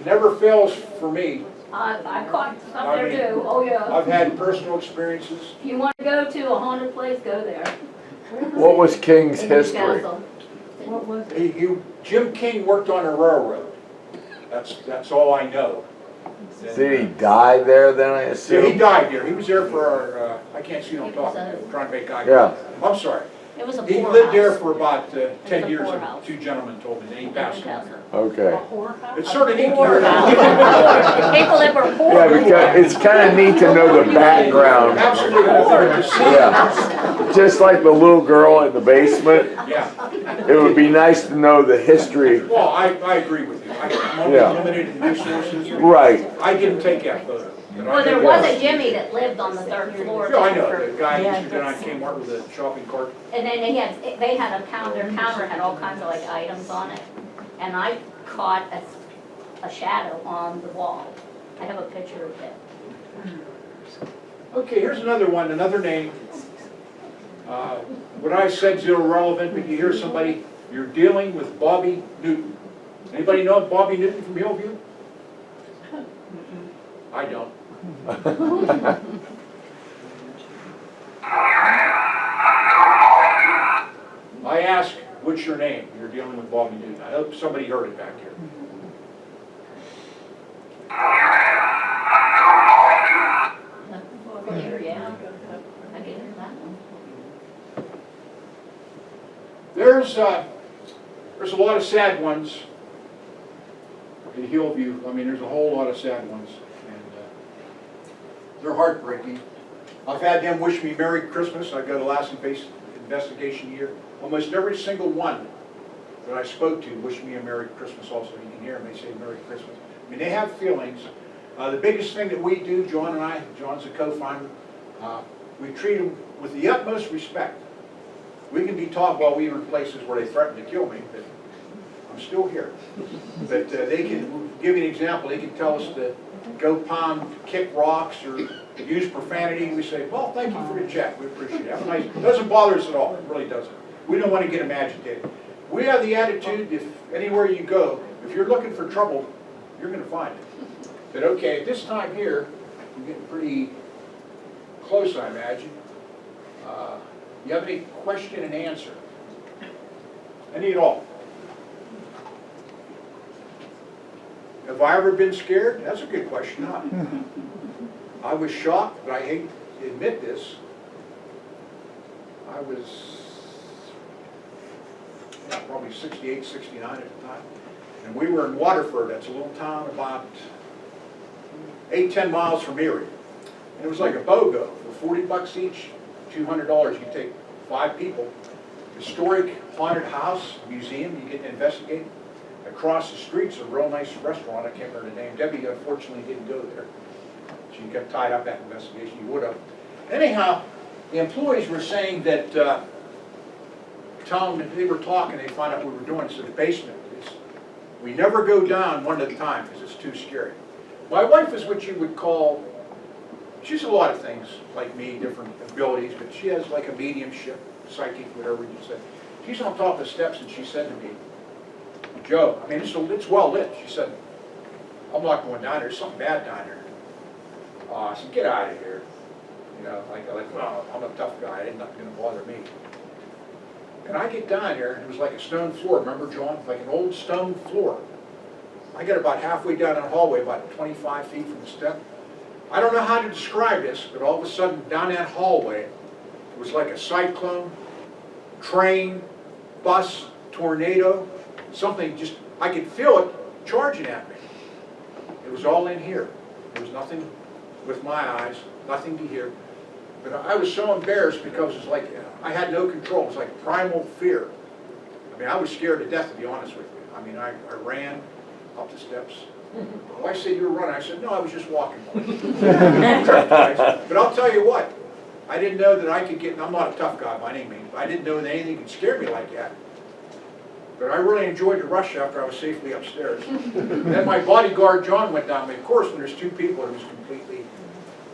C: never fails for me.
F: I caught some
C: I
F: there
C: mean,
F: too, oh yeah.
C: I've had personal experiences.
F: If you want to go to a haunted place, go there.
G: What was King's
F: In
G: history?
F: Newcastle. What was it?
C: Jim King worked on a railroad. That's all I know.
G: Did he die there then, I
C: Yeah, he
G: assume?
C: died there. He was there for our, I can't see what I'm talking about. I'm trying to make eye
G: Yeah.
C: contact. I'm sorry.
F: It was a
C: He
F: poorhouse.
C: lived there for about 10
F: a
C: years,
F: poorhouse.
C: 2 gentlemen told me, then he passed on.
G: Okay.
C: It's sort of neat to hear
F: Poorhouse.
C: that.
F: People that were poor.
G: Yeah, because it's kind of neat to know the background.
C: Absolutely, to see.
G: Yeah. Just like the little girl in the basement,
C: Yeah.
G: it would be nice to know the history.
C: Well, I agree with you. I'm only
G: Yeah.
C: limited in resources.
G: Right.
C: I didn't take that photo. but I
F: Well, there
C: did
F: was
C: that.
F: a Jimmy that lived on the 3rd floor.
C: Yeah, I know, the guy used to go on Kmart with a shopping cart.
F: And then they had a counter, their counter had all kinds of like items on it. And I caught a shadow on the wall. I have a picture of it.
C: Okay, here's another one, another name. What I said's irrelevant, but you hear somebody, you're dealing with Bobby Newton. Anybody know Bobby Newton from Hillview? I don't. I ask, what's your name? You're dealing with Bobby Newton. I hope somebody heard it back here.
F: Here, yeah. I can hear that one.
C: There's a lot of sad ones in Hillview. I mean, there's a whole lot of sad ones, and they're heartbreaking. I've had them wish me Merry Christmas. I've got a last investigation year. Almost every single one that I spoke to wished me a Merry Christmas also. You can hear them, they say Merry Christmas. I mean, they have feelings. The biggest thing that we do, John and I, John's a co-founder, we treat them with the utmost respect. We can be taught while we were in places where they threatened to kill me, but I'm still here. But they can give you an example. They can tell us to go pound, kick rocks, or use profanity. We say, well, thank you for the check. We appreciate it. Have a nice. It doesn't bother us at all. It really doesn't. We don't want to get them agitated. We have the attitude, if anywhere you go, if you're looking for trouble, you're going to find it. But okay, at this time here, we're getting pretty close, I imagine. You have any question and answer? Any at all? Have I ever been scared? That's a good question, huh? I was shocked, but I hate to admit this. I was probably 68, 69 at the time. And we were in Waterford. That's a little town about 8-10 miles from Erie. And it was like a BOGO. For $40 each, $200. You take 5 people. Historic haunted house, museum, you get to investigate. Across the street's a real nice restaurant. I can't remember the name. Debbie unfortunately didn't go there. She got tied up that investigation. You would have. Anyhow, the employees were saying that, telling them they were talking, they found out what we were doing. So the basement is, we never go down one at a time because it's too scary. My wife is what you would call, she's a lot of things like me, different abilities, but she has like a mediumship, psychic, whatever you say. She's on top of the steps and she said to me, Joe, I mean, it's well lit. She said, I'm not going down there. There's something bad down there. I said, get out of here. You know, like, well, I'm a tough guy, it's not gonna bother me. And I get down there, and it was like a stone floor, remember, John? Like an old stone floor. I get about halfway down that hallway, about 25 feet from the step. I don't know how to describe this, but all of a sudden, down that hallway, it was like a cyclone, train, bus, tornado, something just, I could feel it charging at me. It was all in here. There was nothing with my eyes, nothing to hear. But I was so embarrassed because it's like, I had no control. It was like primal fear. I mean, I was scared to death, to be honest with you. I mean, I ran up the steps. My wife said, you were running. I said, no, I was just walking. But I'll tell you what, I didn't know that I could get, and I'm not a tough guy by any means, but I didn't know that anything could scare me like that. But I really enjoyed the rush after I was safely upstairs. Then my bodyguard, John, went down. Of course, when there's two people, it was completely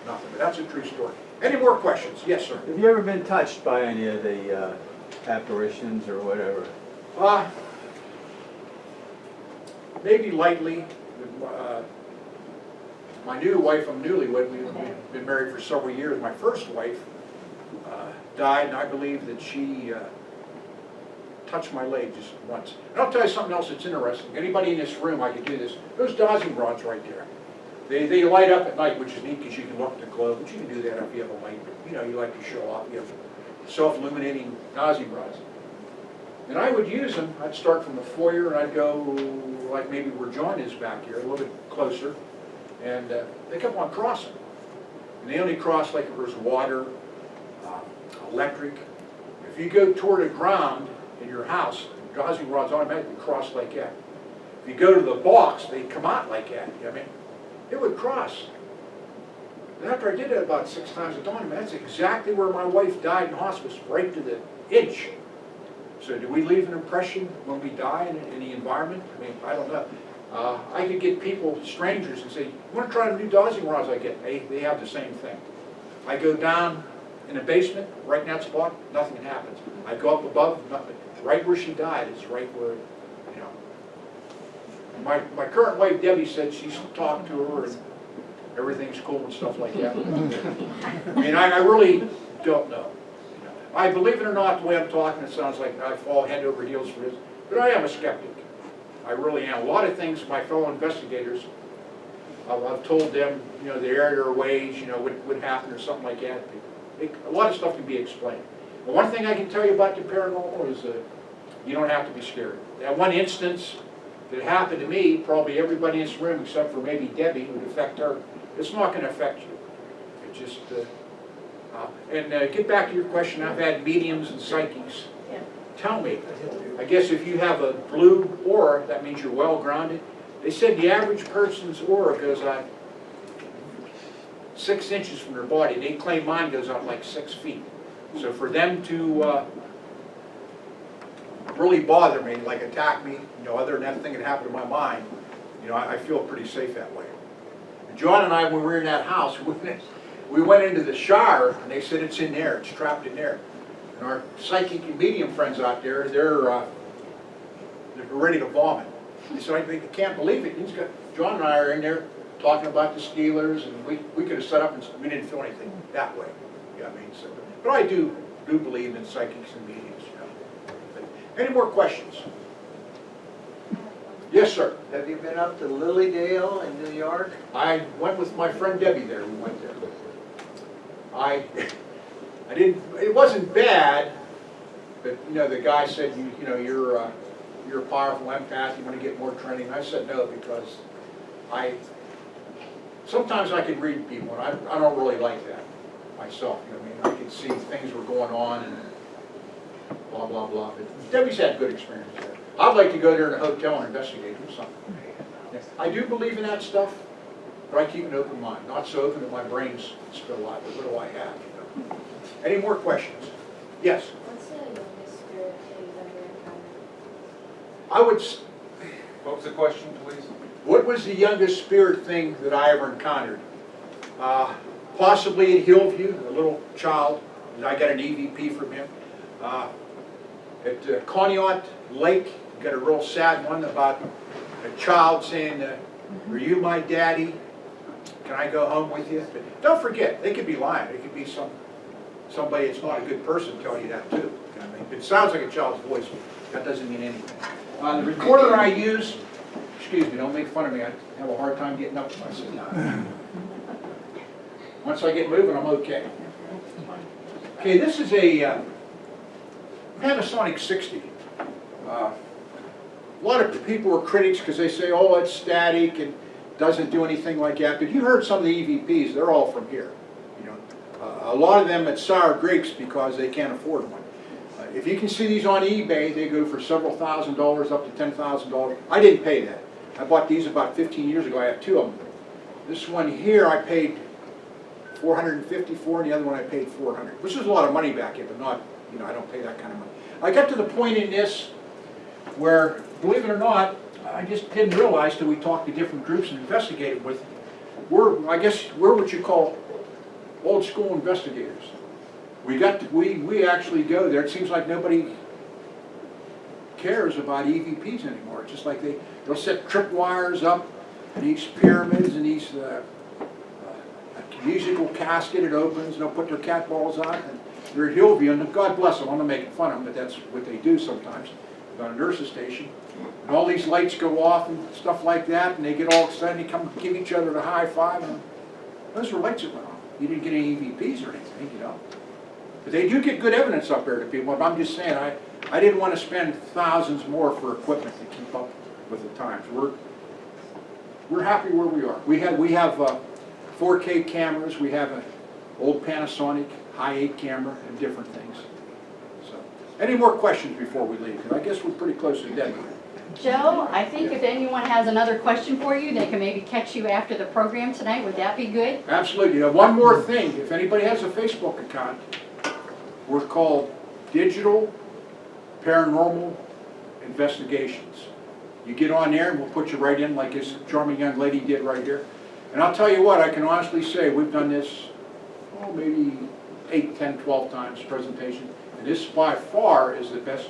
C: nothing. But that's a true story. Any more questions? Yes, sir.
H: Have you ever been touched by any of the apparitions or whatever?
C: Maybe lightly. My new wife, I'm newlywed, we've been married for several years. My first wife died, and I believe that she touched my leg just once. And I'll tell you something else that's interesting. Anybody in this room, I could do this. Those dowsing rods right there. They light up at night, which is neat because you can look at the globe, but you can do that if you have a light. You know, you like to show off. You have self-illuminating dowsing rods. And I would use them. I'd start from the foyer and I'd go like maybe where John is back here, a little bit closer. And they kept on crossing. And they only cross like if there's water, electric. If you go toward the ground in your house, the dowsing rods automatically cross like that. If you go to the box, they come out like that. I mean, it would cross. And after I did it about 6 times, it dawned on me, that's exactly where my wife died in hospice, right to the inch. So do we leave an impression when we die in the environment? I mean, I don't know. I could get people, strangers, and say, you want to try the new dowsing rods I get? They have the same thing. I go down in the basement, right in that spot, nothing happens. I go up above, nothing. Right where she died is right where, you know. My current wife, Debbie, said she's talked to her and everything's cool and stuff like that. I mean, I really don't know. I believe it or not, the way I'm talking, it sounds like I fall head over heels for this, but I am a skeptic. I really am. A lot of things, my fellow investigators, I've told them, you know, the area or ways, you know, what would happen or something like that. A lot of stuff can be explained. But one thing I can tell you about the paranormal is you don't have to be scared. That one instance that happened to me, probably everybody in this room except for maybe Debbie, would affect her. It's not going to affect you. It just, get back to your question, I've had mediums and psychics.
F: Yeah.
C: Tell me, I guess if you have a blue aura, that means you're well grounded. They said the average person's aura goes out 6 inches from their body. They claim mine goes out like 6 feet. So for them to really bother me, like attack me, you know, other than that thing that happened in my mind, you know, I feel pretty safe that way. John and I, when we were in that house, we went into the shower, and they said it's in there, it's trapped in there. And our psychic and medium friends out there, they're ready to vomit. They said, I can't believe it. John and I are in there talking about the Steelers, and we could have set up and we didn't feel anything that way. Yeah, I mean, so, but I do believe in psychics and mediums. You know. Any more questions? Yes, sir.
I: Have you been up to Lilydale in New York?
C: I went with my friend Debbie there. We went there. I didn't. It wasn't bad, but you know, the guy said, you know, you're a powerful empath. You want to get more training. I said no because sometimes I can read people, and I don't really like that myself. You know what I mean? I could see things were going on and blah blah blah. But Debbie's had good experience there. I'd like to go there in a hotel and investigate or something. I do believe in that stuff, but I keep an open mind. Not so open that my brain's spill out, but what do I have? You know? Any more questions? Yes?
J: What's the youngest spirit that you've ever encountered?
C: I would...
A: What was the question, please?
C: What was the youngest spirit thing that I ever encountered? Possibly in Hillview, a little child. I got an EVP from him. At Conneaut Lake, got a real sad one about a child saying, "Were you my daddy?" can I go home with you? But don't forget, they could be lying. It could be somebody that's not a good person telling you that too. I mean, it sounds like a child's voice, but that doesn't mean anything. The recorder I use, excuse me, don't make fun of me. I have a hard time getting up if I sit down. Once I get moving, I'm okay. Okay, this is a Panasonic 60. A lot of people are critics because they say, oh, it's static and doesn't do anything like that. But you heard some of the EVPs, they're all from here. You know, a lot of them at sour grapes because they can't afford one. If you can see these on eBay, they go for several $1,000s up to $10,000. I didn't pay that. I bought these about 15 years ago. I have two of them. This one here I paid $450 for, and the other one I paid $400, which is a lot of money back in, but not, you know, I don't pay that kind of money. I got to the point in this where, believe it or not, I just didn't realize till we talked to different groups and investigated with. I guess we're what you call old school investigators. We actually go there. It seems like nobody cares about EVPs anymore. It's just like they'll set tripwires up in these pyramids and these musical casket, it opens, they'll put their cat balls on, and they're at Hillview, and God bless them, I'm not making fun of them, but that's what they do sometimes, on a nurse's station. And all these lights go off and stuff like that, and they get all excited, they come give each other the high five, and those were lights that went on. You didn't get any EVPs or anything, you know. But they do get good evidence up there to people, but I'm just saying, I didn't want to spend thousands more for equipment to keep up with the times. We're happy where we are. We have 4K cameras, we have an old Panasonic high 8 camera and different things. So, any more questions before we leave? Because I guess we're pretty close to deadline.
F: Joe, I think if anyone has another question for you, they can maybe catch you after the program tonight. Would that be good?
C: Absolutely. Now, one more thing. If anybody has a Facebook account, we're called Digital Paranormal Investigations. You get on there and we'll put you right in like this charming young lady did right here. And I'll tell you what, I can honestly say we've done this, oh, maybe 8, 10, 12 times presentation. And this by far is the best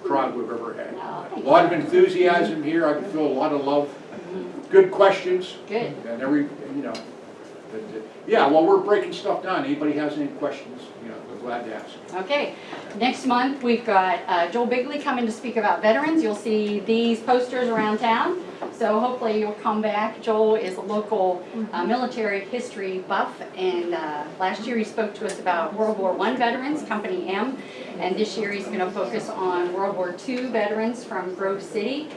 C: crowd we've ever had. A lot of enthusiasm here. I can feel a lot of love. Good questions.
F: Good.
C: And you know, yeah, while we're breaking stuff down, anybody has any questions, you know, we're glad to ask.
F: Okay. Next month, we've got Joel Bigley coming to speak about veterans. You'll see these posters around town. So hopefully you'll come back. Joel is a local military history buff, and last year he spoke to us about World War I veterans, Company M, and this year he's going to focus on World War II veterans from Grove City.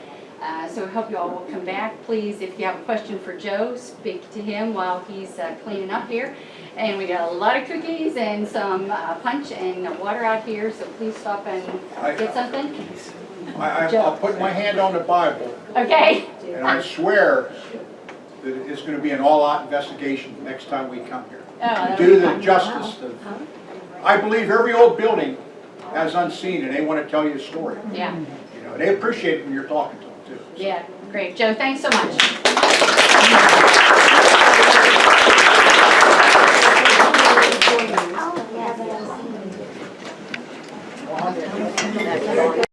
F: So I hope you all will come back. Please, if you have a question for Joe, speak to him while he's cleaning up here. And we got a lot of cookies and some punch and water out here, so please stop and get something.
C: I'll put my hand on the Bible.
F: Okay.
C: And I swear that it's going to be an all-out investigation next time we come here.
F: Oh,
C: Do the justice. I believe every old building has unseen, and they want to tell you a story.
F: Yeah.
C: You know, they appreciate it when you're talking to them too.
F: Yeah, great. Joe, thanks so much.